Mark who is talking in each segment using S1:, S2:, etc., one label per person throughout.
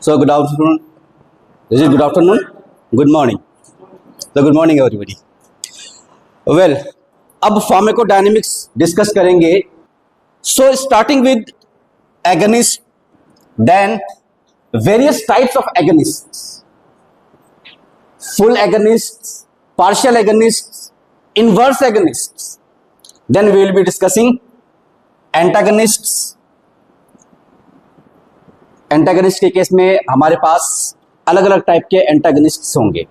S1: So good afternoon. Is it good afternoon? Good morning. So good morning everybody. Well, अब pharmacodynamics discuss करेंगे. So starting with agonist, then various types of agonists, full agonists, partial agonists, inverse agonists. Then we will be discussing antagonists. Antagonist के case में हमारे पास अलग अलग type के एंटागनिस्ट्स होंगे.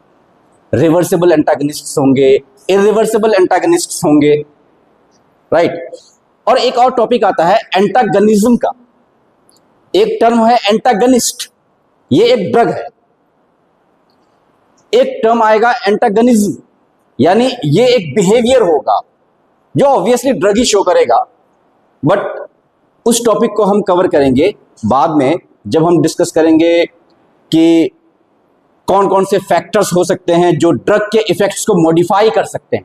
S1: Reversible एंटागनिस्ट्स होंगे, इरिवर्सिबल एंटागनिस्ट्स होंगे, राइट. और एक और टॉपिक आता है एंटागनिज्म का. एक टर्म है एंटागनिस्ट, ये एक ड्रग है. एक टर्म आएगा एंटागनिज्म, यानी ये एक बिहेवियर होगा जो ऑब्वियसली ड्रग ही शो करेगा. बट उस टॉपिक को हम कवर करेंगे बाद में, जब हम डिस्कस करेंगे कि कौन कौन से फैक्टर्स हो सकते हैं जो ड्रग के इफेक्ट्स को मॉडिफाई कर सकते हैं.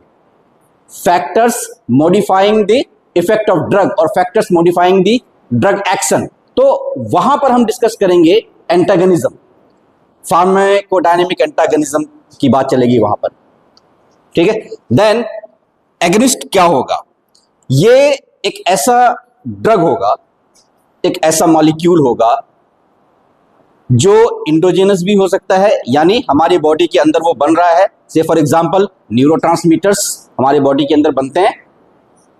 S1: Factors modifying the effect of drug और factors modifying the drug action. तो वहां पर हम डिस्कस करेंगे एंटागनिज्म, फार्माकोडायनेमिक एंटागनिज्म की बात चलेगी वहां पर. ठीक है. देन एगनिस्ट क्या होगा? ये एक ऐसा ड्रग होगा, एक ऐसा मॉलिक्यूल होगा जो इंडोजेनस भी हो सकता है, यानी हमारी बॉडी के अंदर वो बन रहा है. से फॉर एग्जांपल न्यूरोट्रांसमीटर्स हमारी बॉडी के अंदर बनते हैं,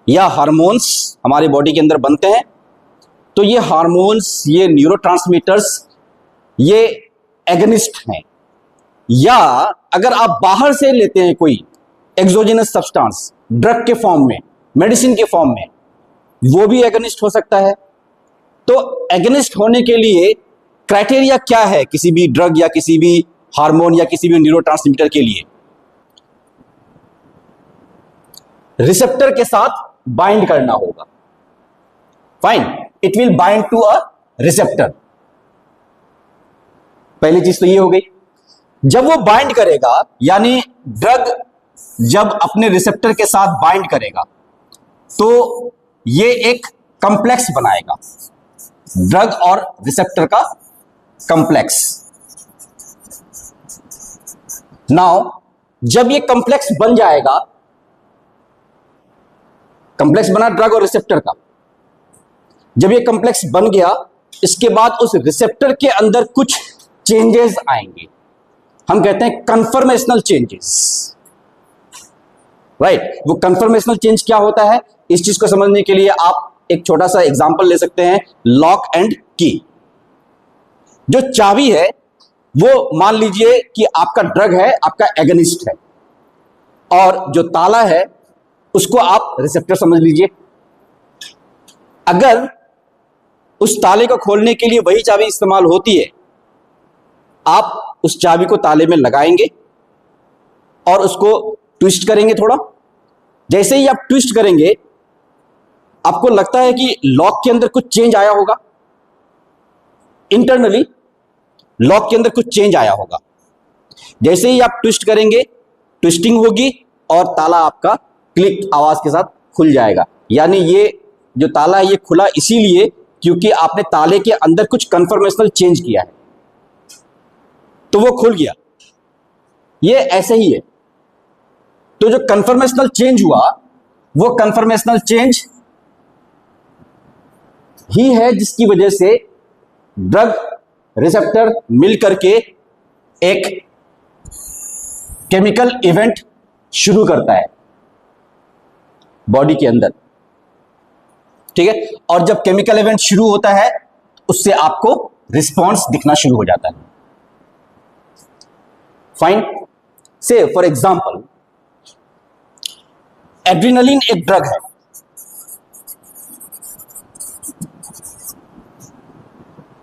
S1: या हार्मोन्स हमारी बॉडी के अंदर बनते हैं. तो ये हार्मोन्स, ये न्यूरोट्रांसमीटर्स, ये एगनिस्ट हैं. या अगर आप बाहर से लेते हैं कोई एक्सोजेनस सब्सटेंस ड्रग के फॉर्म में, मेडिसिन के फॉर्म में, वो भी एगनिस्ट हो सकता है. तो एगनिस्ट होने के लिए क्राइटेरिया क्या है किसी भी ड्रग या किसी भी हार्मोन या किसी भी न्यूरोट्रांसमीटर के लिए? रिसेप्टर के साथ बाइंड करना होगा. Fine, it will bind to a receptor. पहली चीज तो ये हो गई. जब वो बाइंड करेगा, यानी ड्रग जब अपने रिसेप्टर के साथ बाइंड करेगा, तो ये एक कंप्लेक्स बनाएगा, ड्रग और रिसेप्टर का कंप्लेक्स. नाउ जब ये कंप्लेक्स बन जाएगा, कंप्लेक्स बना ड्रग और रिसेप्टर का, जब ये कंप्लेक्स बन गया, इसके बाद उस रिसेप्टर के अंदर कुछ चेंजेस आएंगे. हम कहते हैं कन्फर्मेशनल चेंजेस, राइट. वो कन्फर्मेशनल चेंज क्या होता है, इस चीज को समझने के लिए आप एक छोटा सा एग्जांपल ले सकते हैं. लॉक एंड की. जो चाबी है वो मान लीजिए कि आपका ड्रग है, आपका एगनिस्ट है, और जो ताला है उसको आप रिसेप्टर समझ लीजिए. अगर उस ताले को खोलने के लिए वही चाबी इस्तेमाल होती है, आप उस चाबी को ताले में लगाएंगे और उसको ट्विस्ट करेंगे थोड़ा. जैसे ही आप ट्विस्ट करेंगे, आपको लगता है कि लॉक के अंदर कुछ चेंज आया होगा, इंटरनली लॉक के अंदर कुछ चेंज आया होगा. जैसे ही आप ट्विस्ट करेंगे, ट्विस्टिंग होगी और ताला आपका क्लिक आवाज के साथ खुल जाएगा. यानी ये जो ताला है ये खुला इसीलिए क्योंकि आपने ताले के अंदर कुछ कन्फर्मेशनल चेंज किया है, तो वो खुल गया. ये ऐसे ही है. तो जो कन्फर्मेशनल चेंज हुआ, वो कन्फर्मेशनल चेंज ही है जिसकी वजह से ड्रग रिसेप्टर मिल करके एक केमिकल इवेंट शुरू करता है बॉडी के अंदर. ठीक है. और जब केमिकल इवेंट शुरू होता है, उससे आपको रिस्पॉन्स दिखना शुरू हो जाता है. फाइन. से फॉर एग्जांपल एड्रेनलिन एक ड्रग है,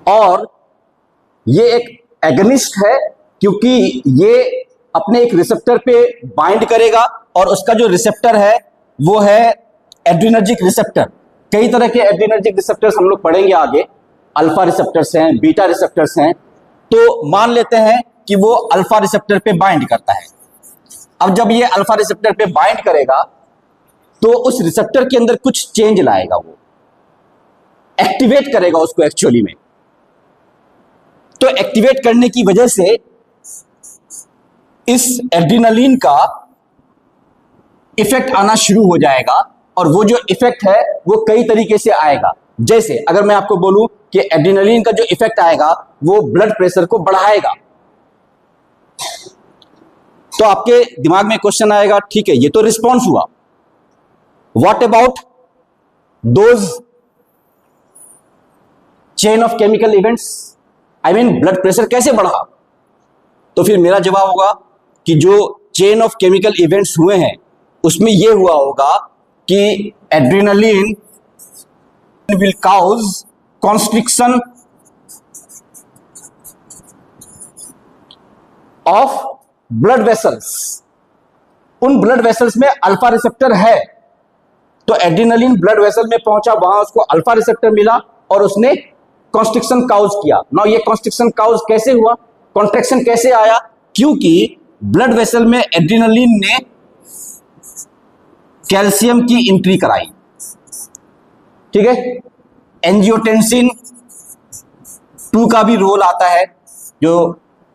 S1: और ये एक एगनिस्ट है क्योंकि ये अपने एक रिसेप्टर पे बाइंड करेगा, और उसका जो रिसेप्टर है वो है एड्रेनर्जिक रिसेप्टर. कई तरह के एड्रेनर्जिक रिसेप्टर्स हम लोग पढ़ेंगे आगे. अल्फा रिसेप्टर्स हैं, बीटा रिसेप्टर्स हैं. तो मान लेते हैं कि वो अल्फा रिसेप्टर पे बाइंड करता है. अब जब ये अल्फा रिसेप्टर पे बाइंड करेगा, तो उस रिसेप्टर के अंदर कुछ चेंज लाएगा, वो एक्टिवेट करेगा उसको एक्चुअली में. तो तो एक्टिवेट करने की वजह से इस एड्रेनालिन का इफेक्ट आना शुरू हो जाएगा, और वो जो इफेक्ट है वो कई तरीके से आएगा। जैसे अगर मैं आपको बोलूं कि एड्रेनालिन का जो इफेक्ट आएगा वो ब्लड प्रेशर को बढ़ाएगा, तो आपके दिमाग में क्वेश्चन आएगा, ठीक है ये तो रिस्पॉन्स हुआ, what about those chain of chemical events, I mean blood pressure कैसे बढ़ा? तो फिर मेरा जवाब होगा कि जो चेन ऑफ केमिकल इवेंट्स हुए हैं उसमें यह हुआ होगा कि adrenaline will cause constriction of blood vessels. उन ब्लड वेसल्स में अल्फा रिसेप्टर है, तो एड्रेनालिन ब्लड वेसल में पहुंचा, वहां उसको अल्फा रिसेप्टर मिला और उसने कॉन्स्ट्रिक्शन काउज किया। नाउ ये कॉन्स्ट्रिक्शन काउज कैसे हुआ, कॉन्ट्रैक्शन कैसे आया? क्योंकि ब्लड वेसल में एड्रेनालिन ने कैल्शियम की एंट्री कराई, ठीक है। एंजियोटेंसिन 2 का भी रोल आता है जो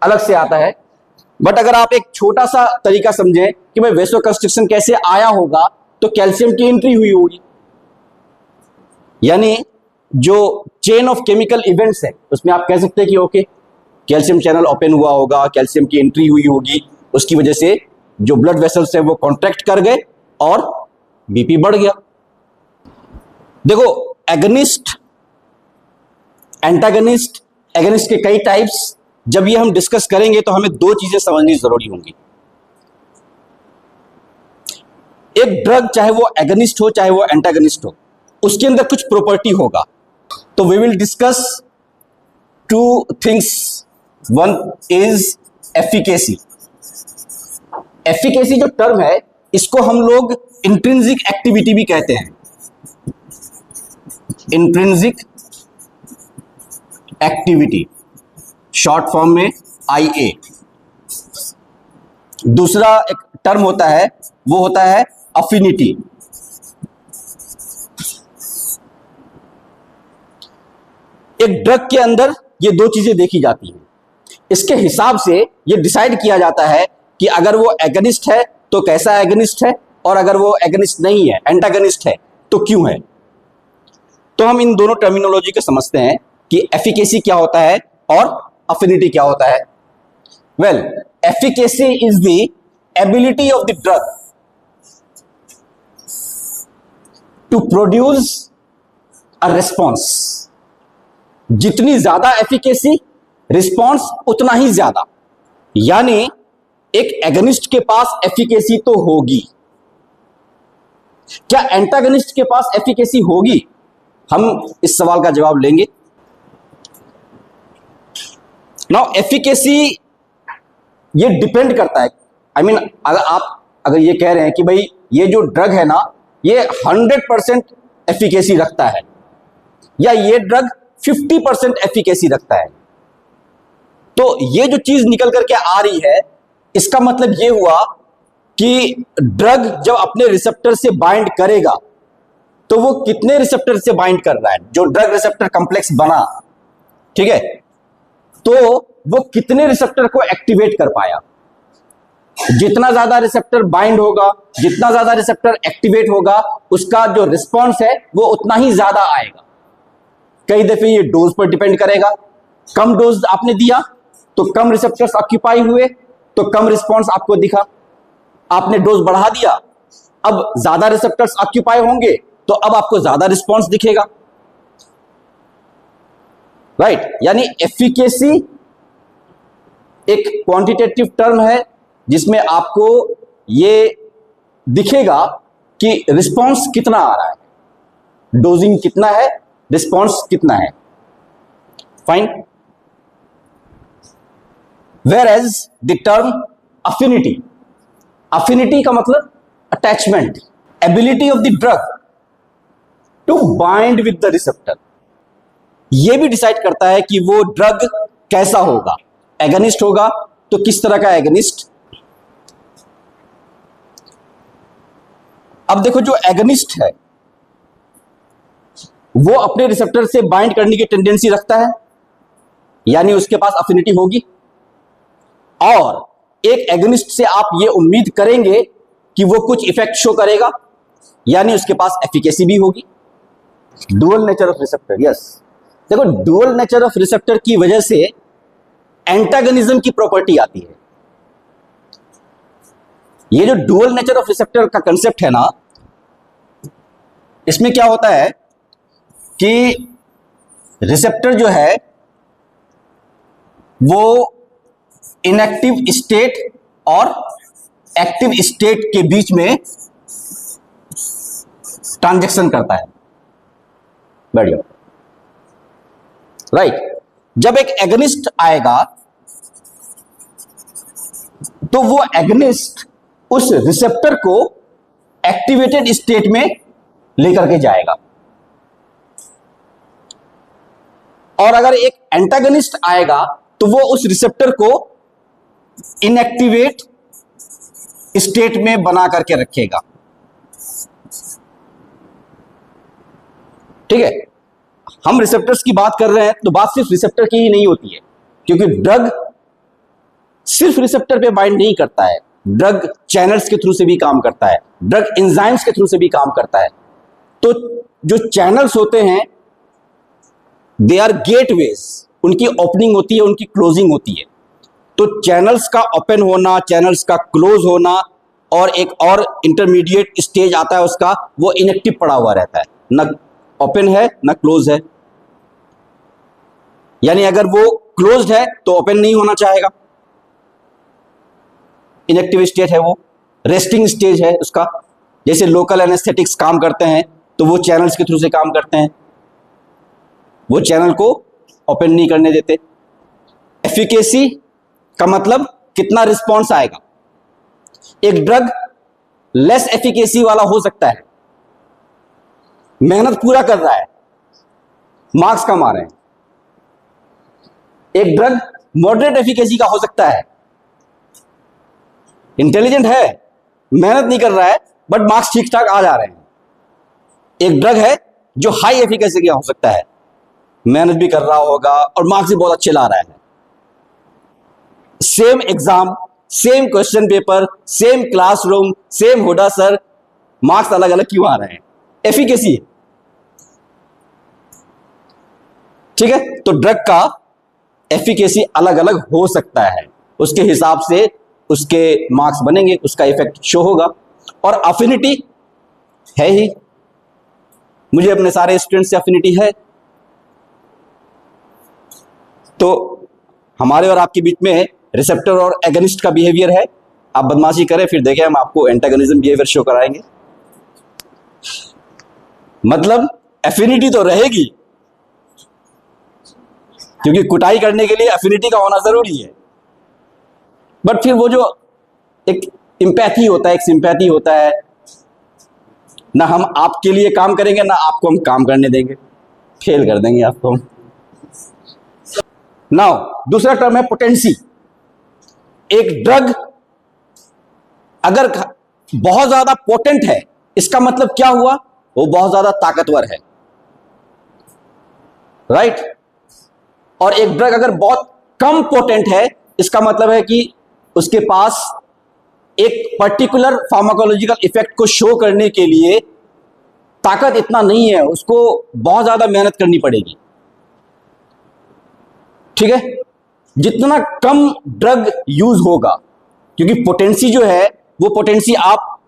S1: अलग से आता है, बट अगर आप एक छोटा सा तरीका समझें कि भाई वेसोकंस्ट्रिक्शन कैसे आया होगा, तो कैल्शियम की एंट्री हुई होगी, यानी जो चेन ऑफ केमिकल इवेंट्स है उसमें आप कह सकते हैं कि ओके कैल्शियम चैनल ओपन हुआ होगा, कैल्शियम की एंट्री हुई होगी, उसकी वजह से जो ब्लड वेसल्स है वो कॉन्ट्रैक्ट कर गए और बीपी बढ़ गया। देखो एगनिस्ट, एंटागनिस्ट, एगनिस्ट के कई टाइप्स, जब ये हम डिस्कस करेंगे तो हमें 2 चीजें समझनी जरूरी होंगी। एक ड्रग चाहे वो एगनिस्ट हो चाहे वो एंटागनिस्ट हो, उसके अंदर कुछ प्रॉपर्टी होगा। तो we will discuss 2 things, one is efficacy. Efficacy जो टर्म है इसको हम लोग इंट्रिंसिक एक्टिविटी भी कहते हैं, इंट्रिंसिक एक्टिविटी, शॉर्ट फॉर्म में IA। दूसरा एक टर्म होता है वो होता है अफिनिटी। एक ड्रग के अंदर ये 2 चीजें देखी जाती हैं, इसके हिसाब से ये डिसाइड किया जाता है कि अगर वो एगनिस्ट है तो कैसा एगनिस्ट है, और अगर वो एगनिस्ट नहीं है, एंटागनिस्ट है, तो क्यों है। तो हम इन दोनों टर्मिनोलॉजी को समझते हैं कि एफिकेसी क्या होता है और अफिनिटी क्या होता है। Well, efficacy is the ability of the drug to produce a response. जितनी ज्यादा एफिकेसी, रिस्पॉन्स उतना ही ज्यादा। यानी एक एगनिस्ट के पास एफिकेसी तो होगी, क्या एंटागनिस्ट के पास एफिकेसी होगी? हम इस सवाल का जवाब लेंगे। नाउ एफिकेसी ये डिपेंड करता है, आई मीन अगर ये कह रहे हैं कि भाई ये जो ड्रग है ना ये 100% एफिकेसी रखता है, या ये ड्रग 50% एफिकेसी रखता है, तो ये जो चीज निकल करके आ रही है इसका मतलब ये हुआ कि ड्रग जब अपने रिसेप्टर से बाइंड करेगा तो वो कितने रिसेप्टर से बाइंड कर रहा है, जो ड्रग रिसेप्टर कॉम्प्लेक्स बना, ठीक है, तो वो कितने रिसेप्टर को एक्टिवेट कर पाया। जितना ज्यादा रिसेप्टर बाइंड होगा, जितना ज्यादा रिसेप्टर एक्टिवेट होगा, उसका जो रिस्पॉन्स है वो उतना ही ज्यादा आएगा। कई दफे ये डोज पर डिपेंड करेगा, कम डोज आपने दिया तो कम रिसेप्टर्स ऑक्यूपाई हुए तो कम रिस्पॉन्स आपको दिखा, आपने डोज बढ़ा दिया अब ज्यादा रिसेप्टर्स ऑक्यूपाई होंगे तो अब आपको ज्यादा रिस्पॉन्स दिखेगा, राइट। यानी एफिकेसी एक क्वांटिटेटिव टर्म है जिसमें आपको ये दिखेगा कि रिस्पॉन्स कितना आ रहा है, डोजिंग कितना है, रिस्पॉन्स कितना है, fine. Whereas the term affinity, affinity का मतलब attachment, ability of the drug to bind with the receptor. यह भी डिसाइड करता है कि वो ड्रग कैसा होगा, एगनिस्ट होगा तो किस तरह का एगनिस्ट। अब देखो जो एगनिस्ट है वो अपने रिसेप्टर से बाइंड करने की टेंडेंसी रखता है, यानी उसके पास अफिनिटी होगी, और एक एगोनिस्ट से आप ये उम्मीद करेंगे कि वो कुछ इफेक्ट शो करेगा, यानी उसके पास एफिकेसी भी होगी। Dual nature of receptor, yes, देखो डुअल नेचर ऑफ रिसेप्टर की वजह से एंटागनिज्म की प्रॉपर्टी आती है। ये जो डुअल नेचर ऑफ रिसेप्टर का कंसेप्ट है ना, इसमें क्या होता है कि रिसेप्टर जो है वो इनएक्टिव स्टेट और एक्टिव स्टेट के बीच में ट्रांजैक्शन करता है। बढ़िया, राइट। जब एक एगनिस्ट आएगा तो वो एगनिस्ट उस रिसेप्टर को एक्टिवेटेड स्टेट में लेकर के जाएगा, और अगर एक एंटागनिस्ट आएगा तो वो उस रिसेप्टर को इनएक्टिवेट स्टेट में बना करके रखेगा। ठीक है, हम रिसेप्टर्स की बात कर रहे हैं तो बात सिर्फ रिसेप्टर की ही नहीं होती है, क्योंकि ड्रग सिर्फ रिसेप्टर पे बाइंड नहीं करता है, ड्रग चैनल्स के थ्रू से भी काम करता है, ड्रग एंजाइम्स के थ्रू से भी काम करता है। तो जो चैनल्स होते हैं दे आर गेटवेज, उनकी ओपनिंग होती है, उनकी क्लोजिंग होती है। तो चैनल्स का ओपन होना, चैनल्स का क्लोज होना, और एक और इंटरमीडिएट स्टेज आता है उसका, वो इनएक्टिव पड़ा हुआ रहता है, ना ओपन है ना क्लोज है। यानी अगर वो क्लोज्ड है तो ओपन नहीं होना चाहेगा, इनएक्टिव स्टेट है वो, रेस्टिंग स्टेज है उसका। जैसे लोकल एनेस्थेटिक्स काम करते हैं तो वो चैनल्स के थ्रू से काम करते हैं, वो चैनल को ओपन नहीं करने देते। एफिकेसी का मतलब कितना रिस्पॉन्स आएगा। एक ड्रग लेस एफिकेसी वाला हो सकता है, मेहनत पूरा कर रहा है, मार्क्स कम आ रहे हैं। एक ड्रग मॉडरेट एफिकेसी का हो सकता है, इंटेलिजेंट है, मेहनत नहीं कर रहा है, बट मार्क्स ठीक ठाक आ जा रहे हैं। एक ड्रग है जो हाई एफिकेसी का हो सकता है, मेहनत भी कर रहा होगा और मार्क्स भी बहुत अच्छे ला रहा है। Same exam, same question paper, same classroom, same Hooda sir, marks अलग अलग क्यों आ रहे हैं? एफिकेसी। ठीक है, तो ड्रग का एफिकेसी अलग अलग हो सकता है, उसके हिसाब से उसके मार्क्स बनेंगे, उसका इफेक्ट शो होगा। और अफिनिटी है ही, मुझे अपने सारे स्टूडेंट से अफिनिटी है, तो हमारे और आपके बीच में रिसेप्टर और एगनिस्ट का बिहेवियर है। आप बदमाशी करें फिर देखें हम आपको एंटागनिज्म बिहेवियर शो कराएंगे। मतलब एफिनिटी तो रहेगी, क्योंकि कुटाई करने के लिए एफिनिटी का होना जरूरी है, बट फिर वो जो एक एम्पैथी होता है, एक सिंपैथी होता है ना, हम आपके लिए काम करेंगे ना आपको हम काम करने देंगे, फेल कर देंगे आपको हम। नाउ दूसरा टर्म है पोटेंसी। एक ड्रग अगर बहुत ज्यादा पोटेंट है, इसका मतलब क्या हुआ? वो बहुत ज्यादा ताकतवर है, राइट? और एक ड्रग अगर बहुत कम पोटेंट है, इसका मतलब है कि उसके पास एक पर्टिकुलर फार्माकोलॉजिकल इफेक्ट को शो करने के लिए ताकत इतना नहीं है, उसको बहुत ज्यादा मेहनत करनी पड़ेगी। ठीक है, जितना कम ड्रग यूज होगा, क्योंकि पोटेंसी जो है वो पोटेंसी आप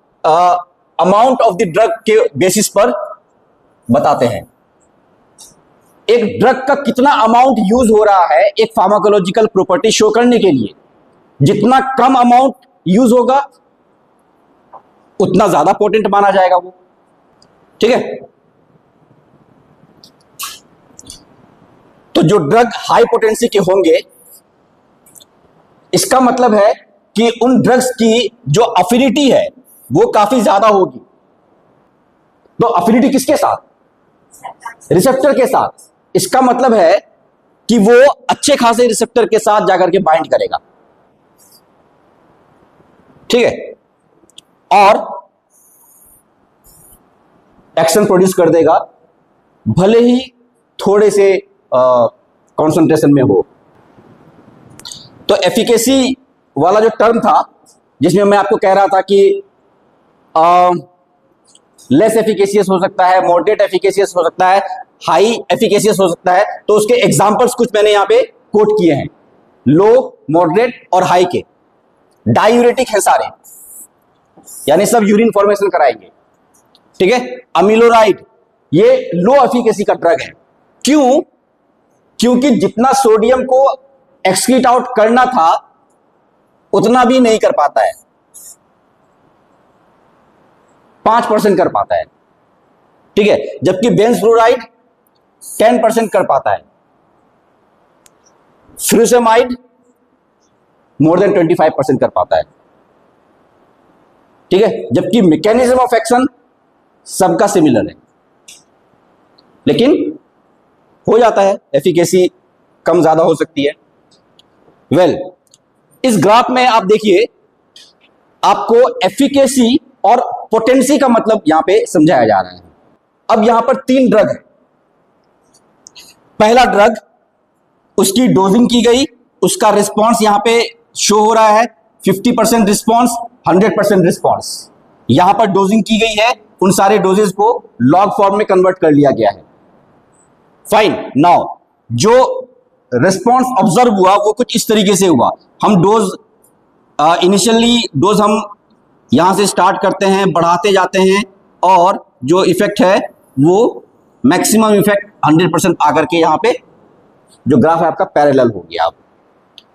S1: अमाउंट ऑफ द ड्रग के बेसिस पर बताते हैं। एक ड्रग का कितना अमाउंट यूज हो रहा है एक फार्माकोलॉजिकल प्रॉपर्टी शो करने के लिए, जितना कम अमाउंट यूज होगा उतना ज्यादा पोटेंट माना जाएगा वो। ठीक है, तो जो ड्रग हाई पोटेंसी के होंगे, इसका मतलब है कि उन ड्रग्स की जो अफिनिटी है वो काफी ज्यादा होगी। तो अफिनिटी किसके साथ? रिसेप्टर के साथ। इसका मतलब है कि वो अच्छे खासे रिसेप्टर के साथ जाकर के बाइंड करेगा। ठीक है, और एक्शन प्रोड्यूस कर देगा, भले ही थोड़े से कॉन्सेंट्रेशन में हो, तो एफिकेसी वाला जो टर्म था जिसमें मैं आपको कह रहा था कि लेस एफिकेशियस हो सकता है, मॉडरेट एफिकेशियस हो सकता है, हाई एफिकेशियस हो सकता है, तो उसके एग्जांपल्स कुछ मैंने यहां पे कोट किए हैं, लो, मॉडरेट और हाई के। डायूरेटिक है सारे, यानी सब यूरिन फॉर्मेशन कराएंगे, ठीक है। अमीलोराइड ये लो एफिकेसी का ड्रग है। क्यों? क्योंकि जितना सोडियम को एक्सक्रीट आउट करना था उतना भी नहीं कर पाता है, 5% कर पाता है, ठीक है। जबकि बेंजफ्लोराइड 10% कर पाता है, फ्यूरामाइड मोर देन 25% कर पाता है, ठीक है। जबकि मैकेनिज्म ऑफ एक्शन सबका सिमिलर है, लेकिन हो जाता है एफिकेसी कम ज्यादा हो सकती है। वेल, इस ग्राफ में आप देखिए, आपको एफिकेसी और पोटेंसी का मतलब यहां पे समझाया जा रहा है। अब यहां पर 3 ड्रग है। पहला ड्रग, उसकी डोजिंग की गई, उसका रिस्पॉन्स यहां पे शो हो रहा है, 50% रिस्पॉन्स, 100% रिस्पॉन्स। यहां पर डोजिंग की गई है, उन सारे डोजेस को लॉग फॉर्म में कन्वर्ट कर लिया गया है। फाइन। नाउ जो रिस्पॉन्स ऑब्जर्व हुआ वो कुछ इस तरीके से हुआ। हम डोज इनिशियली डोज हम यहां से स्टार्ट करते हैं, बढ़ाते जाते हैं, और जो इफेक्ट है वो मैक्सिमम इफेक्ट 100% आकर के यहां पे जो ग्राफ है आपका पैरेलल हो गया।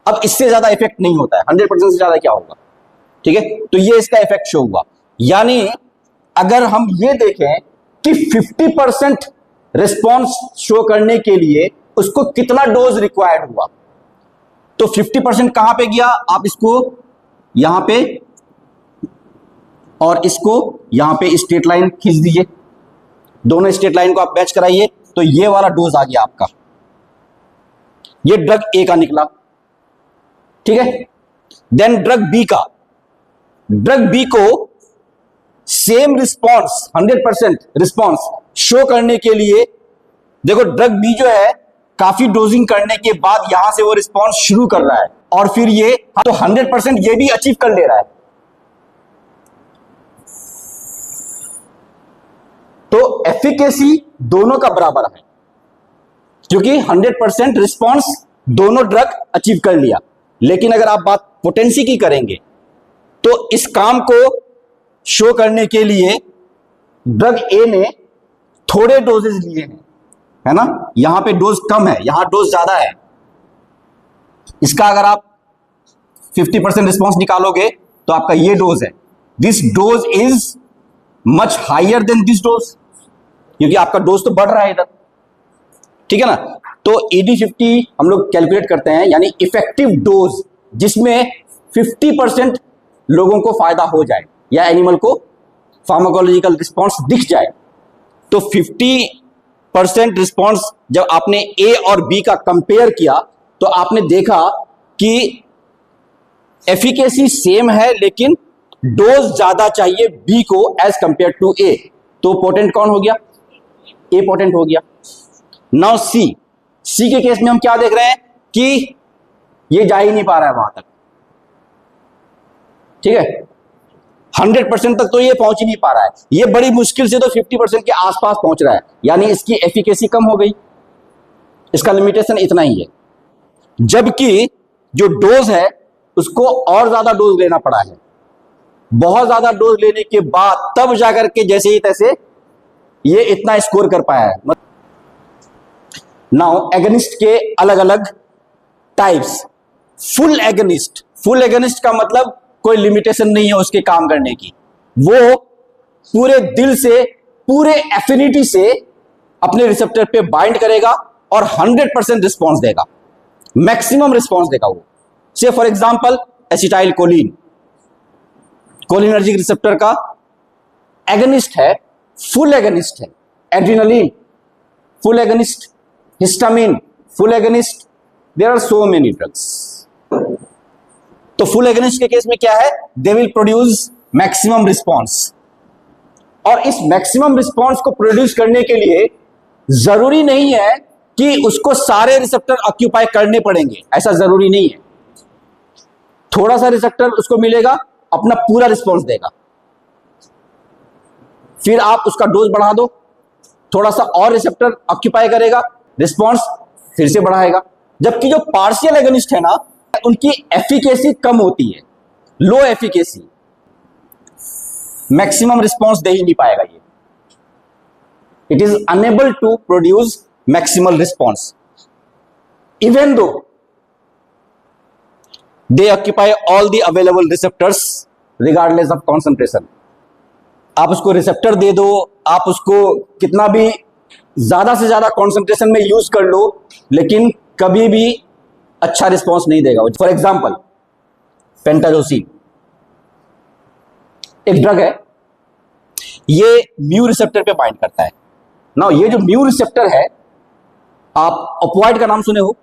S1: अब इससे ज्यादा इफेक्ट नहीं होता है, 100% से ज्यादा क्या होगा, ठीक है। तो ये इसका इफेक्ट शो हुआ। यानी अगर हम ये देखें कि 50% रिस्पॉन्स शो करने के लिए उसको कितना डोज रिक्वायर्ड हुआ, तो 50% कहां पे गया, आप इसको यहां पे और इसको यहां पे स्ट्रेट लाइन खींच दीजिए, दोनों स्ट्रेट लाइन को आप मैच कराइए, तो ये वाला डोज आ गया आपका, ये ड्रग ए का निकला, ठीक है। देन ड्रग बी का, ड्रग बी को सेम रिस्पॉन्स 100% रिस्पॉन्स शो करने के लिए, देखो ड्रग बी जो है काफी डोजिंग करने के बाद यहां से वो रिस्पॉन्स शुरू कर रहा है, और फिर ये तो 100% ये भी अचीव कर ले रहा है। तो एफिकेसी दोनों का बराबर है, क्योंकि 100% रिस्पॉन्स दोनों ड्रग अचीव कर लिया। लेकिन अगर आप बात पोटेंसी की करेंगे, तो इस काम को शो करने के लिए ड्रग ए ने थोड़े डोजेस लिए हैं, है ना। यहां पे डोज कम है, यहां डोज ज्यादा है। इसका अगर आप 50% रिस्पॉन्स निकालोगे तो आपका ये डोज है, this dose is much higher than this dose, क्योंकि आपका डोज तो बढ़ रहा है इधर, ठीक है ना। तो ED50 हम लोग कैलकुलेट करते हैं, यानी इफेक्टिव डोज जिसमें 50% लोगों को फायदा हो जाए या एनिमल को फार्माकोलॉजिकल रिस्पॉन्स दिख जाए। तो 50% रिस्पॉन्स जब आपने ए और बी का कंपेयर किया, तो आपने देखा कि एफिकेसी सेम है, लेकिन डोज ज्यादा चाहिए बी को एज कंपेयर टू ए। तो पोटेंट कौन हो गया, ए पोटेंट हो गया। नाउ सी के केस में हम क्या देख रहे हैं कि ये जा ही नहीं पा रहा है वहां तक, ठीक है। 100% तक तो ये पहुंच ही नहीं पा रहा है, ये बड़ी मुश्किल से तो 50% के आसपास पहुंच रहा है, यानी इसकी एफिकेसी कम हो गई, इसका लिमिटेशन इतना ही है। जबकि जो डोज है उसको और ज्यादा डोज लेना पड़ा है, बहुत ज्यादा डोज लेने के बाद तब जाकर के जैसे ही तैसे ये इतना स्कोर कर पाया है। नाउ एगनिस्ट के अलग अलग टाइप्स। फुल एगनिस्ट का मतलब कोई लिमिटेशन नहीं है उसके काम करने की, वो पूरे दिल से, पूरे एफिनिटी से अपने रिसेप्टर पे बाइंड करेगा और 100% रिस्पॉन्स देगा, मैक्सिमम रिस्पॉन्स देगा वो। Say for example acetyl cholinergic receptor का एगनिस्ट है, फुल एगनिस्ट है। Adrenaline full agonist, histamine full agonist, there are so many drugs. तो फुल एगनिस्ट के केस में क्या है, they will produce maximum response, और इस मैक्सिमम रिस्पॉन्स को प्रोड्यूस करने के लिए जरूरी नहीं है कि उसको सारे रिसेप्टर ऑक्यूपाई करने पड़ेंगे, ऐसा जरूरी नहीं है। थोड़ा सा रिसेप्टर उसको मिलेगा, अपना पूरा रिस्पॉन्स देगा। फिर आप उसका डोज बढ़ा दो, थोड़ा सा और रिसेप्टर ऑक्यूपाई करेगा, रिस्पॉन्स फिर से बढ़ाएगा। जबकि जो पार्शियल एगोनिस्ट है ना, उनकी एफिकेसी कम होती है, लो एफिकेसी, मैक्सिमम रिस्पॉन्स दे ही नहीं पाएगा ये। It is unable to produce maximal response even though they occupy all the available receptors regardless of concentration। आप उसको रिसेप्टर दे दो, आप उसको कितना भी ज्यादा से ज्यादा कॉन्सेंट्रेशन में यूज कर लो, लेकिन कभी भी अच्छा रिस्पॉन्स नहीं देगा। फॉर एग्जाम्पल पेंटाजोसिन एक ड्रग है, ये म्यू रिसेप्टर पे बाइंड करता है ना। ये जो म्यू रिसेप्टर है, आप ऑपोइड का नाम सुने हो,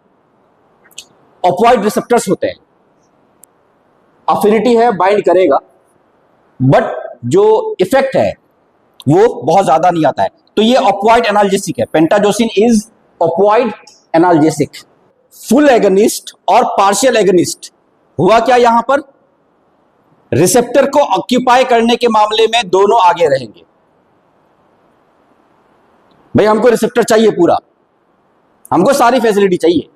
S1: ऑपोइड रिसेप्टर्स होते हैं, अफिनिटी है, बाइंड करेगा, बट जो इफेक्ट है वो बहुत ज्यादा नहीं आता है। तो ये ऑपोइड एनाल्जेसिक है, pentazocine is opioid analgesic. Full agonist और पार्शियल एगनिस्ट, हुआ क्या यहां पर, रिसेप्टर को ऑक्यूपाई करने के मामले में दोनों आगे रहेंगे। भाई हमको रिसेप्टर चाहिए पूरा, हमको सारी फैसिलिटी चाहिए,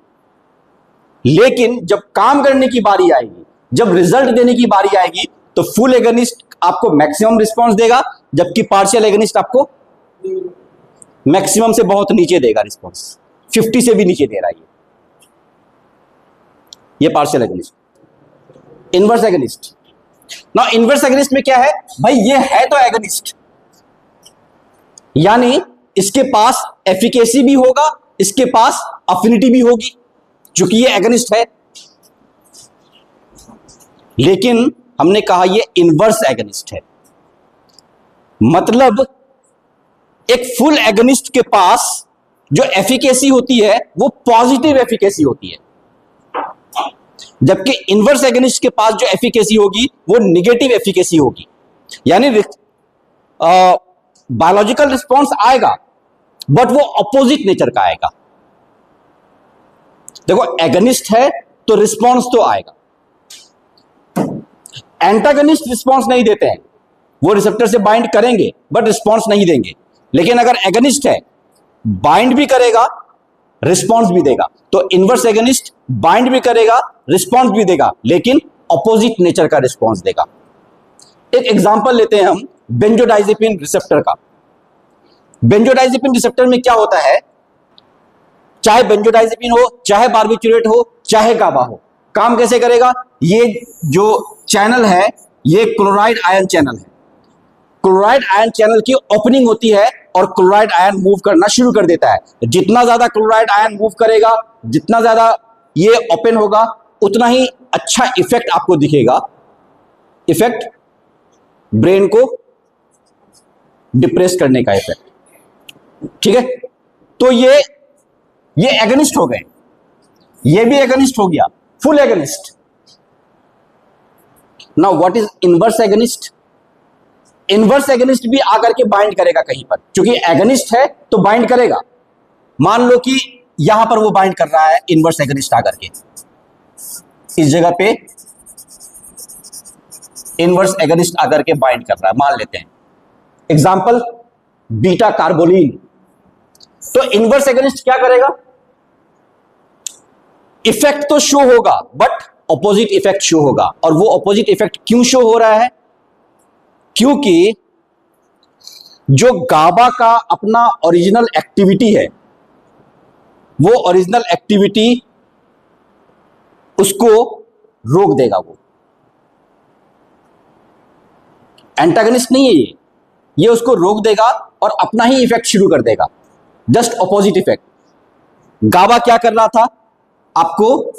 S1: लेकिन जब काम करने की बारी आएगी, जब रिजल्ट देने की बारी आएगी, तो फुल एगनिस्ट आपको मैक्सिमम रिस्पांस देगा, जबकि पार्शियल एगनिस्ट आपको मैक्सिमम से बहुत नीचे देगा रिस्पांस, 50 से भी नीचे दे रहा है ये पार्शियल एगनिस्ट। इनवर्स एगनिस्ट, ना इनवर्स एगनिस्ट में क्या है भाई, ये है तो एगनिस्ट, यानी इसके पास एफिकेसी भी होगा, इसके पास अफिनिटी भी होगी, क्योंकि ये एगनिस्ट है। लेकिन हमने कहा ये इनवर्स एगनिस्ट है, मतलब एक फुल एगनिस्ट के पास जो एफिकेसी होती है वो पॉजिटिव एफिकेसी होती है, जबकि इनवर्स एगनिस्ट के पास जो एफिकेसी होगी वो निगेटिव एफिकेसी होगी। यानी बायोलॉजिकल रिस्पॉन्स आएगा, बट वो अपोजिट नेचर का आएगा। देखो एगनिस्ट है तो रिस्पॉन्स तो आएगा, एंटागनिस्ट रिस्पॉन्स नहीं देते हैं, वो रिसेप्टर से बाइंड करेंगे बट रिस्पॉन्स नहीं देंगे। लेकिन अगर एगनिस्ट है, बाइंड भी करेगा, रिस्पॉन्स भी देगा। तो इनवर्स एगनिस्ट बाइंड भी करेगा, रिस्पॉन्स भी देगा, लेकिन अपोजिट नेचर का रिस्पॉन्स देगा। एक एग्जांपल लेते हैं हम बेंजोडाइजेपिन रिसेप्टर का। बेंजोडाइजेपिन रिसेप्टर में क्या होता है, चाहे बेंजोडाइजेपिन हो, चाहे बार्बिट्यूरेट हो, चाहे गाबा हो, काम कैसे करेगा, ये जो चैनल है ये क्लोराइड आयन चैनल है। क्लोराइड आयन चैनल की ओपनिंग होती है और क्लोराइड आयन मूव करना शुरू कर देता है। जितना ज्यादा क्लोराइड आयन मूव करेगा, जितना ज्यादा ये ओपन होगा, उतना ही अच्छा इफेक्ट आपको दिखेगा। इफेक्ट ब्रेन को डिप्रेस करने का इफेक्ट, ठीक है। तो ये एगनिस्ट हो गए, ये भी एगनिस्ट हो गया, full agonist. Now what is inverse agonist? Inverse agonist भी आकर के बाइंड करेगा कहीं पर, क्योंकि एगनिस्ट है तो बाइंड करेगा। मान लो कि यहां पर वो बाइंड कर रहा है, इनवर्स एगनिस्ट आकर के इस जगह पे इनवर्स एगनिस्ट आकर के बाइंड कर रहा है, मान लेते हैं एग्जांपल बीटा कार्बोलिन। तो इनवर्स एगनिस्ट क्या करेगा, इफेक्ट तो शो होगा बट ऑपोजिट इफेक्ट शो होगा। और वो ऑपोजिट इफेक्ट क्यों शो हो रहा है, क्योंकि जो गाबा का अपना ओरिजिनल एक्टिविटी है, वो ओरिजिनल एक्टिविटी उसको रोक देगा। वो एंटागनिस्ट नहीं है ये उसको रोक देगा और अपना ही इफेक्ट शुरू कर देगा, जस्ट ऑपोजिट इफेक्ट। गाबा क्या कर रहा था, आपको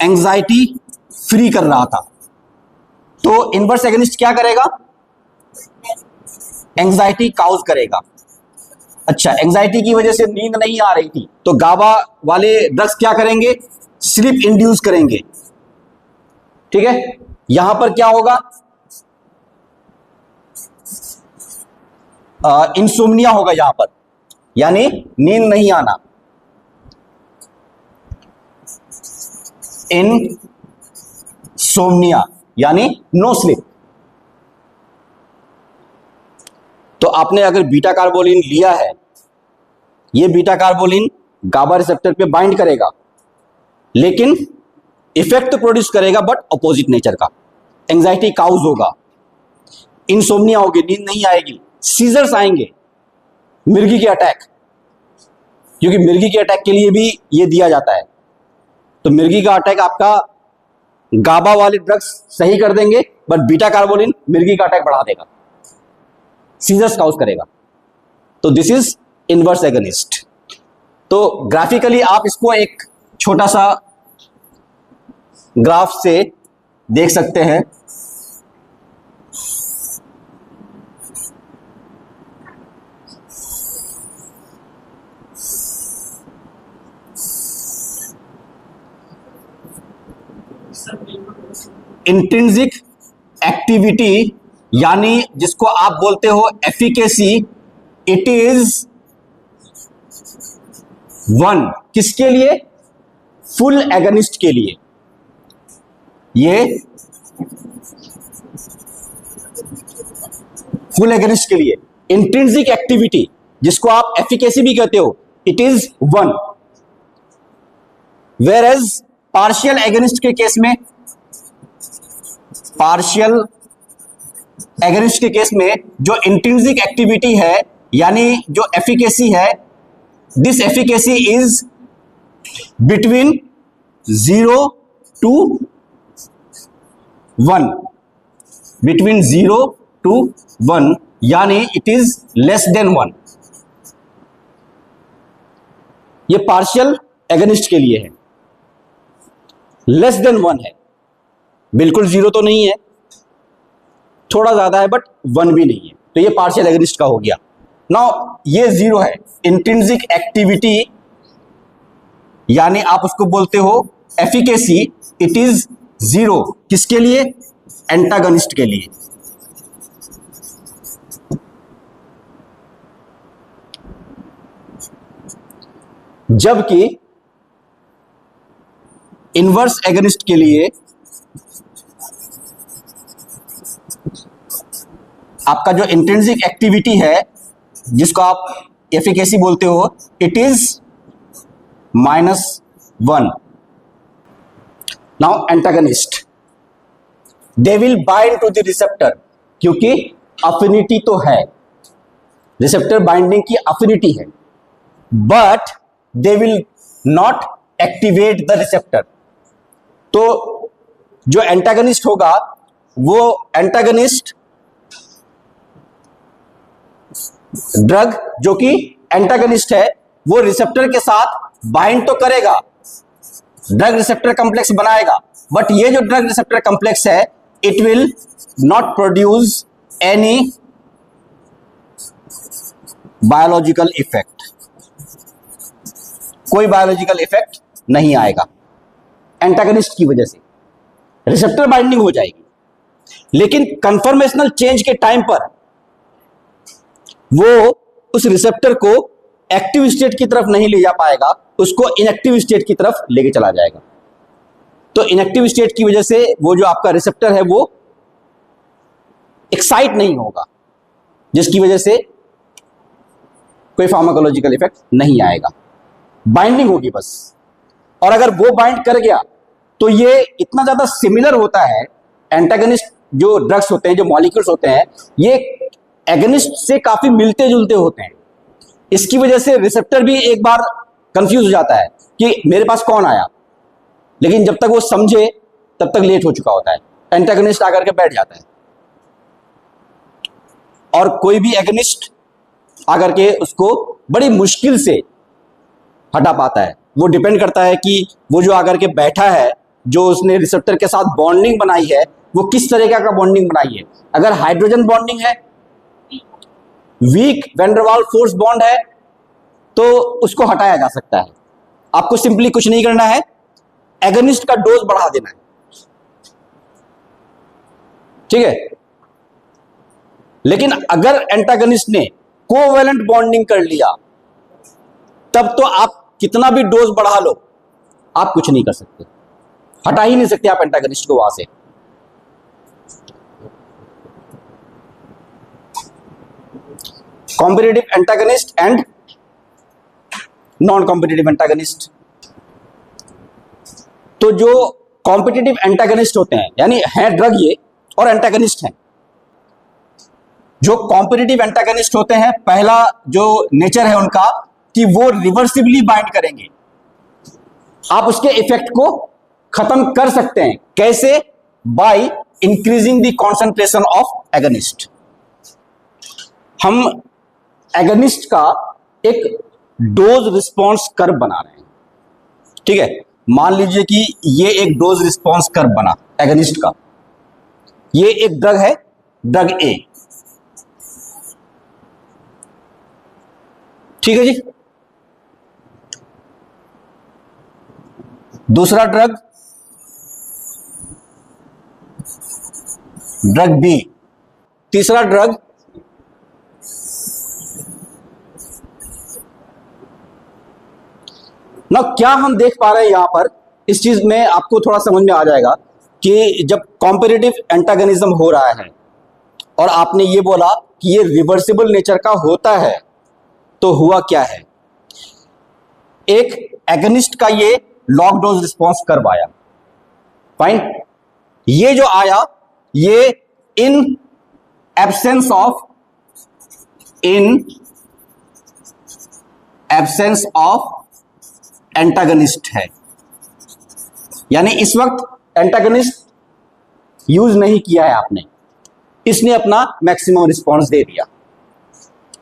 S1: एंजाइटी फ्री कर रहा था। तो इनवर्स एगनिस्ट क्या करेगा, एंजाइटी काउज करेगा। अच्छा, एंजाइटी की वजह से नींद नहीं आ रही थी, तो गाबा वाले ड्रग्स क्या करेंगे, स्लीप इंड्यूस करेंगे, ठीक है। यहां पर क्या होगा, इंसोम्निया होगा यहां पर, यानी नींद नहीं आना। इनसोम्निया यानी नो स्लीप। तो आपने अगर बीटा कार्बोलिन लिया है, ये बीटा कार्बोलिन गाबा रिसेप्टर पे बाइंड करेगा, लेकिन इफेक्ट तो प्रोड्यूस करेगा बट अपोजिट नेचर का। एंजाइटी काउज होगा, इनसोम्निया होगी, नींद नहीं आएगी, सीजर्स आएंगे, मिर्गी के अटैक, क्योंकि मिर्गी के अटैक के लिए भी ये दिया जाता है। तो मिर्गी का अटैक आपका गाबा वाले ड्रग्स सही कर देंगे, बट बीटा कार्बोलिन मिर्गी का अटैक बढ़ा देगा, सीजर्स काउज करेगा। तो दिस इज इनवर्स एगनिस्ट। तो ग्राफिकली आप इसको एक छोटा सा ग्राफ से देख सकते हैं। इंट्रिंसिक एक्टिविटी यानी जिसको आप बोलते हो एफिकेसी, इट इज 1 किसके लिए? फुल एगनिस्ट के लिए। ये फुल एगनिस्ट के लिए इंट्रिंसिक एक्टिविटी जिसको आप एफिकेसी भी कहते हो, it is 1। Whereas partial agonist के केस में, पार्शियल एगनिस्ट के केस में जो इंट्रिंसिक एक्टिविटी है यानी जो एफिकेसी है, this efficacy is between 0 to 1, between 0 to 1 यानी इट इज लेस देन 1। ये पार्शियल एगनिस्ट के लिए है, लेस देन 1 है, बिल्कुल 0 तो नहीं है, थोड़ा ज्यादा है बट 1 भी नहीं है, तो ये पार्शियल एगनिस्ट का हो गया। नाउ ये 0 है, इंट्रिंसिक एक्टिविटी यानी आप उसको बोलते हो एफिकेसी, इट इज 0 किसके लिए? एंटागनिस्ट के लिए। जबकि इनवर्स एगनिस्ट के लिए आपका जो इंट्रिंसिक एक्टिविटी है जिसको आप एफिकेसी बोलते हो, it is -1। Now antagonist, they will bind to the receptor, क्योंकि अफिनिटी तो है, रिसेप्टर बाइंडिंग की अफिनिटी है, but they will not activate the receptor. तो जो एंटागनिस्ट होगा वो एंटागनिस्ट ड्रग जो कि एंटागनिस्ट है वो रिसेप्टर के साथ बाइंड तो करेगा, ड्रग रिसेप्टर कॉम्प्लेक्स बनाएगा, बट ये जो ड्रग रिसेप्टर कॉम्प्लेक्स है it will not produce any biological effect, कोई बायोलॉजिकल इफेक्ट नहीं आएगा एंटागनिस्ट की वजह से। रिसेप्टर बाइंडिंग हो जाएगी, लेकिन कन्फर्मेशनल चेंज के टाइम पर वो उस रिसेप्टर को एक्टिव स्टेट की तरफ नहीं ले जा पाएगा, उसको इनएक्टिव स्टेट की तरफ लेके चला जाएगा। तो इनएक्टिव स्टेट की वजह से वो जो आपका रिसेप्टर है वो एक्साइट नहीं होगा, जिसकी वजह से कोई फार्माकोलॉजिकल इफेक्ट नहीं आएगा, बाइंडिंग होगी बस। और अगर वो बाइंड कर गया तो ये इतना ज्यादा सिमिलर होता है, एंटागनिस्ट जो ड्रग्स होते हैं, जो मॉलिक्यूल्स होते हैं, ये एगनिस्ट से काफी मिलते जुलते होते हैं। इसकी वजह से रिसेप्टर भी एक बार कंफ्यूज हो जाता है कि मेरे पास कौन आया, लेकिन जब तक वो समझे तब तक लेट हो चुका होता है, एंटागनिस्ट आकर के बैठ जाता है। और कोई भी एगनिस्ट आकर के उसको बड़ी मुश्किल से हटा पाता है। वो डिपेंड करता है कि वो जो आकर के बैठा है, जो उसने रिसेप्टर के साथ बॉन्डिंग बनाई है, वो किस तरीके का बॉन्डिंग बनाई है। अगर हाइड्रोजन बॉन्डिंग है, weak van der Waals force bond है, तो उसको हटाया जा सकता है। आपको सिंपली कुछ नहीं करना है, एगनिस्ट का डोज बढ़ा देना है, ठीक है। लेकिन अगर एंटागनिस्ट ने कोवैलेंट बॉन्डिंग कर लिया, तब तो आप कितना भी डोज बढ़ा लो, आप कुछ नहीं कर सकते। हटा ही नहीं सकते आप एंटागनिस्ट को वहां से। Competitive antagonist and non competitive antagonist. तो जो कॉम्पिटिटिव एंटागनिस्ट होते हैं, यानी है ड्रग ये और एंटागनिस्ट हैं। जो कॉम्पिटिटिव एंटागनिस्ट होते हैं, पहला जो नेचर है उनका कि वो रिवर्सिबली बाइंड करेंगे। आप उसके इफेक्ट को खत्म कर सकते हैं। कैसे? By increasing the concentration of agonist. हम एगनिस्ट का एक डोज रिस्पॉन्स कर्व बना रहे हैं, ठीक है। मान लीजिए कि ये एक डोज रिस्पॉन्स कर्व बना एगनिस्ट का। ये एक ड्रग है, ड्रग ए, ठीक है जी। दूसरा ड्रग, ड्रग बी। तीसरा ड्रग, ना क्या हम देख पा रहे हैं यहां पर, इस चीज में आपको थोड़ा समझ में आ जाएगा कि जब कॉम्पिटिटिव एंटागनिज्म हो रहा है और आपने ये बोला कि ये रिवर्सिबल नेचर का होता है, तो हुआ क्या है? एक एगनिस्ट का ये लॉग डोज रिस्पॉन्स कर्व आया, फाइन। ये जो आया, ये इन एब्सेंस ऑफ एंटागनिस्ट है, यानी इस वक्त एंटागनिस्ट यूज नहीं किया है आपने, इसने अपना मैक्सिमम रिस्पॉन्स दे दिया।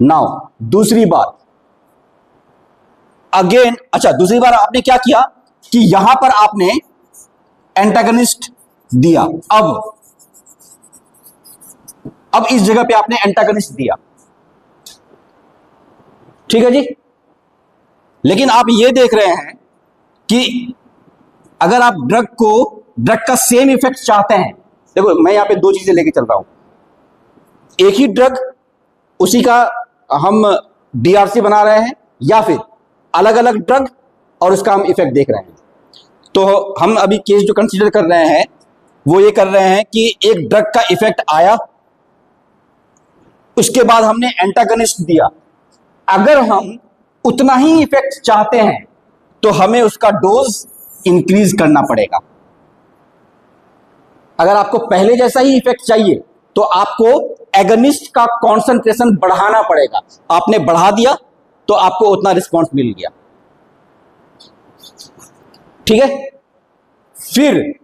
S1: नाउ दूसरी बार अगेन, अच्छा दूसरी बार आपने क्या किया कि यहां पर आपने एंटागनिस्ट दिया। अब इस जगह पे आपने एंटागनिस्ट दिया, ठीक है जी। लेकिन आप ये देख रहे हैं कि अगर आप ड्रग का सेम इफेक्ट चाहते हैं, देखो मैं यहां पे दो चीजें लेके चल रहा हूं। एक ही ड्रग, उसी का हम डीआरसी बना रहे हैं, या फिर अलग अलग ड्रग और उसका हम इफेक्ट देख रहे हैं। तो हम अभी केस जो कंसीडर कर रहे हैं वो ये कर रहे हैं कि एक ड्रग का इफेक्ट आया, उसके बाद हमने एंटागनिस्ट दिया। अगर हम उतना ही इफेक्ट चाहते हैं तो हमें उसका डोज इंक्रीज करना पड़ेगा। अगर आपको पहले जैसा ही इफेक्ट चाहिए तो आपको एगनिस्ट का कॉन्सेंट्रेशन बढ़ाना पड़ेगा। आपने बढ़ा दिया तो आपको उतना रिस्पॉन्स मिल गया, ठीक है। फिर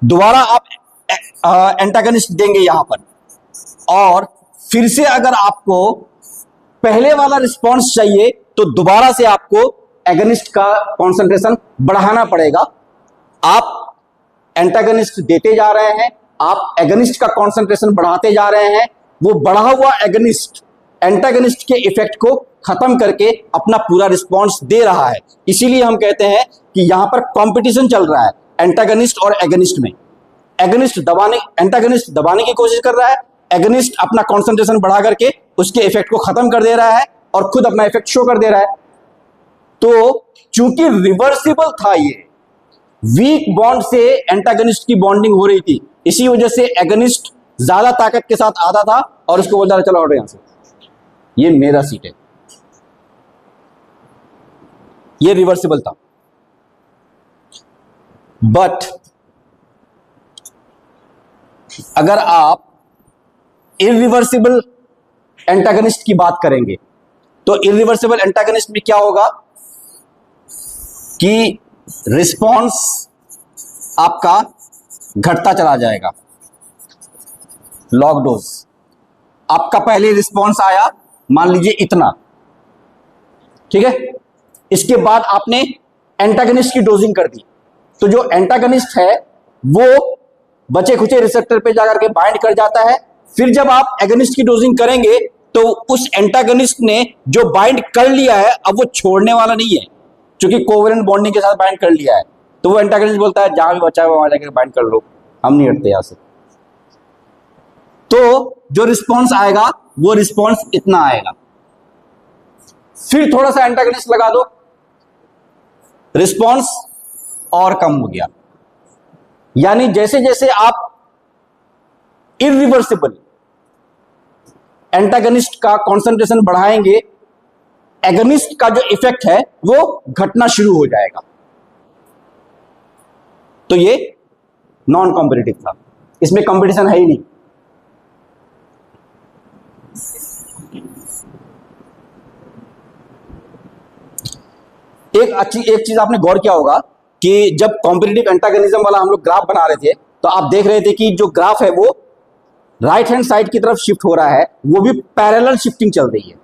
S1: दोबारा आप एंटागनिस्ट देंगे यहां पर, और फिर से अगर आपको पहले वाला रिस्पॉन्स चाहिए तो दोबारा से आपको एगनिस्ट का कॉन्सेंट्रेशन बढ़ाना पड़ेगा। आप एंटागनिस्ट देते जा रहे हैं, आप एगनिस्ट का कॉन्सेंट्रेशन बढ़ाते जा रहे हैं। वो बढ़ा हुआ एगनिस्ट एंटागनिस्ट के इफेक्ट को खत्म करके अपना पूरा रिस्पॉन्स दे रहा है। इसीलिए हम कहते हैं कि यहां पर कंपटीशन चल रहा है एंटागनिस्ट और एगनिस्ट में। एंटागनिस्ट दबाने की कोशिश कर रहा है, एगनिस्ट अपना कॉन्सेंट्रेशन बढ़ा करके उसके इफेक्ट को खत्म कर दे रहा है और खुद अपना इफेक्ट शो कर दे रहा है। तो चूंकि रिवर्सिबल था, ये वीक बॉन्ड से एंटागनिस्ट की बॉन्डिंग हो रही थी, इसी वजह से एगनिस्ट ज्यादा ताकत के साथ आता था और उसको बोलता था चलो हटो यहां से, ये मेरा सीट है। ये रिवर्सिबल था। बट अगर आप इरिवर्सिबल एंटागनिस्ट की बात करेंगे तो इरिवर्सिबल एंटागनिस्ट में क्या होगा कि रिस्पॉन्स आपका घटता चला जाएगा। लॉग डोज, आपका पहले रिस्पॉन्स आया मान लीजिए इतना, ठीक है। इसके बाद आपने एंटागनिस्ट की डोजिंग कर दी, तो जो एंटागनिस्ट है वो बचे खुचे रिसेप्टर पे जाकर के बाइंड कर जाता है। फिर जब आप एगनिस्ट की डोजिंग करेंगे तो उस एंटागनिस्ट ने जो बाइंड कर लिया है अब वो छोड़ने वाला नहीं है, क्योंकि कोवेलेंट बॉन्डिंग के साथ बाइंड कर लिया है। तो वो एंटागनिस्ट बोलता है जहां भी बचा है वहां जाकर बाइंड कर लो, हम नहीं हटते यहां से। तो जो रिस्पॉन्स आएगा वो रिस्पॉन्स इतना आएगा। फिर थोड़ा सा एंटागनिस्ट लगा दो, रिस्पॉन्स और कम हो गया, यानी जैसे जैसे आप इरिवर्सिबल एंटागनिस्ट का कॉन्सेंट्रेशन बढ़ाएंगे, एगनिस्ट का जो इफेक्ट है वो घटना शुरू हो जाएगा। तो ये नॉन कॉम्पिटिटिव था, इसमें कंपटीशन है ही नहीं। एक चीज आपने गौर किया होगा कि जब कॉम्पिटिटिव एंटागनिज्म वाला हम लोग ग्राफ बना रहे थे तो आप देख रहे थे कि जो ग्राफ है वो राइट हैंड साइड की तरफ शिफ्ट हो रहा है, वो भी पैरेलल शिफ्टिंग चल रही है।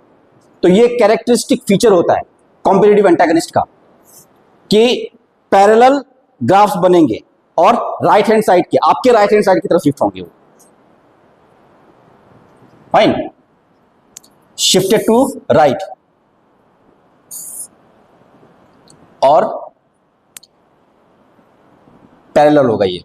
S1: तो ये कैरेक्टरिस्टिक फीचर होता है कॉम्पिटिटिव एंटागनिस्ट का कि पैरेलल ग्राफ्स बनेंगे और राइट हैंड साइड के, आपके राइट हैंड साइड की तरफ शिफ्ट होंगे वो। फाइन, शिफ्टेड टू राइट और पैरेलल होगा ये।